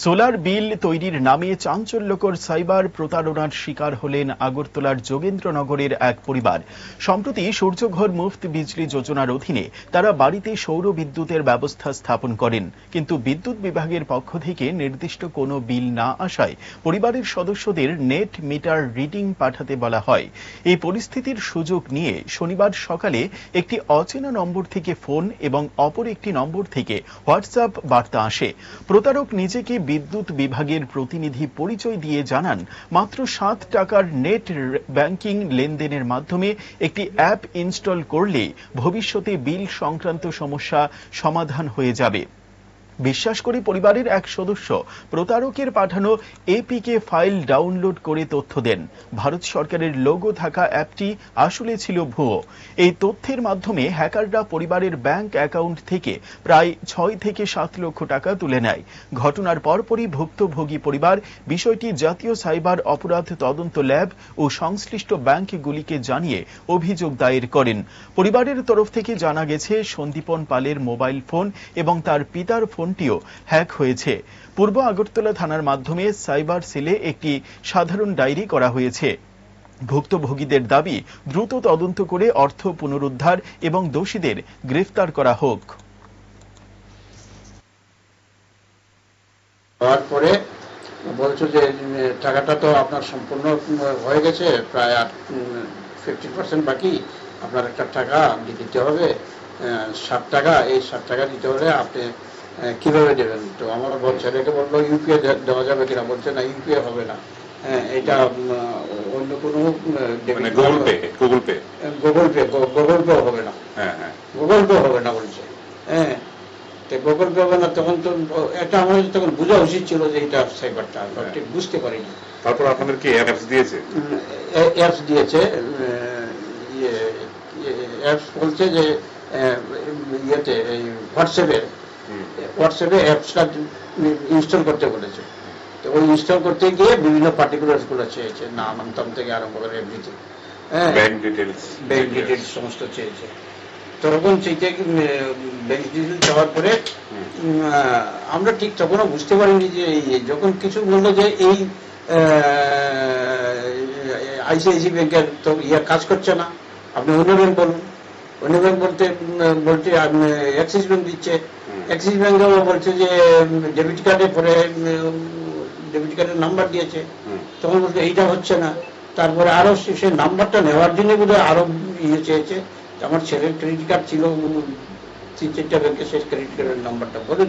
Solar বিল তৈরির নামে চাঞ্চল্যকর সাইবার প্রতারণার শিকার হলেন আগরতলার যোগেন্দ্রনগরের এক পরিবার। সম্প্রতি সূর্যঘর মুফত বিজলি যোজনার অধীনে তারা বাড়িতে সৌর বিদ্যুতের ব্যবস্থা স্থাপন করেন, কিন্তু বিদ্যুৎ বিভাগের পক্ষ থেকে নির্দিষ্ট কোনো বিল না আসায় পরিবারের সদস্যদের নেট মিটার রিডিং পাঠাতে বলা হয়। এই পরিস্থিতির সুযোগ নিয়ে শনিবার সকালে একটি অচেনা নম্বর থেকে ফোন এবং অপর একটি নম্বর থেকে হোয়াটসঅ্যাপ বার্তা আসে। প্রতারক নিজেকে বিদ্যুৎ বিভাগের প্রতিনিধি পরিচয় দিয়ে জানান, মাত্র 7 টাকার নেট ব্যাংকিং লেনদেনের মাধ্যমে একটি অ্যাপ ইনস্টল করলে ভবিষ্যতে বিল সংক্রান্ত সমস্যা সমাধান হয়ে যাবে। বিশ্বাস করে পরিবারের এক সদস্য প্রতারকের পাঠানো এপিকে ফাইল ডাউনলোড করে তথ্য দেন। ভারত সরকারের লোগো থাকা অ্যাপটি আসলে ছিল ভুয়ো। এই তথ্যের মাধ্যমে হ্যাকাররা পরিবারের ব্যাংক অ্যাকাউন্ট থেকে প্রায় 6 থেকে 7 লক্ষ টাকা তুলে নেয়। ঘটনার পরপরই ভুক্তভোগী পরিবার বিষয়টি জাতীয় সাইবার অপরাধ তদন্ত ল্যাব ও সংশ্লিষ্ট ব্যাংকগুলিকে জানিয়ে অভিযোগ দায়ের করেন। পরিবারের তরফ থেকে জানা গেছে, সন্দীপন পালের মোবাইল ফোন এবং তার পিতার ফোনটিও হ্যাক হয়েছে। পূর্ব আগরতলা থানার মাধ্যমে সাইবার সেলে একটি সাধারণ ডায়েরি করা হয়েছে। ভুক্তভোগীদের দাবি, দ্রুত তদন্ত করে অর্থ পুনরুদ্ধার এবং দোষীদের গ্রেফতার করা হোক। পরে বলছো যে টাকাটা তো আপনার সম্পূর্ণ হয়ে গেছে, প্রায় 50% বাকি, আপনার একটা টাকা দিতে হবে, 7 টাকা। এই 7 টাকা দিতে হলে আপনি কিভাবে দেবেন? তো আমার ছেলেকে বললো ইউপিআই দেওয়া যাবে কিনা, বলছে না ইউপিআই হবে না, এটা অন্য কোনো গুগল পে হবে না, গুগল পে হবে না বলছে। গুগল পে হবে না, তখন তো এটা আমাদের তখন বোঝা উচিত ছিল যে এটা সাইবারটা, ঠিক বুঝতে পারিনি। তারপর আপনাদের কি অ্যাপস দিয়েছে? অ্যাপস দিয়েছে, অ্যাপস বলছে যে ইয়েতে হোয়াটসঅ্যাপে অ্যাপসটা ইনস্টল করতে বলেছে। তো ওই ইনস্টল করতে গিয়ে বিভিন্ন পার্টিকুলার্স গুলো চেয়েছে, নাম নাম থেকে আরম্ভ করে এভরিথিং, ব্যাংক ডিটেলস সমস্ত চেয়েছে। তখন সেইটা ব্যাংক ডিটেলস চাওয়ার পরে আমরা ঠিক তখনও বুঝতে পারিনি যে যখন কিছু বললো যে এই আইসিআইসি ব্যাংকের তো কাজ করছে না, আপনি অন্য ব্যাংক বলুন। অন্য ব্যাংক বলতে অ্যাক্সিস ব্যাংক দিচ্ছে, অ্যাক্সিস ব্যাংকেও বলছে যে ডেবিট কার্ডে পরে ডেবিট কার্ডের নাম্বার দিয়েছে, তখন বলছে এইটা হচ্ছে না। তারপরে আরো সে নাম্বারটা নেওয়ার জন্য বোধহয় আরো চেয়েছে। আমার ছেলের ক্রেডিট কার্ড ছিল 3-4টা ব্যাংকে, সেই ক্রেডিট কার্ডের নাম্বারটা বলে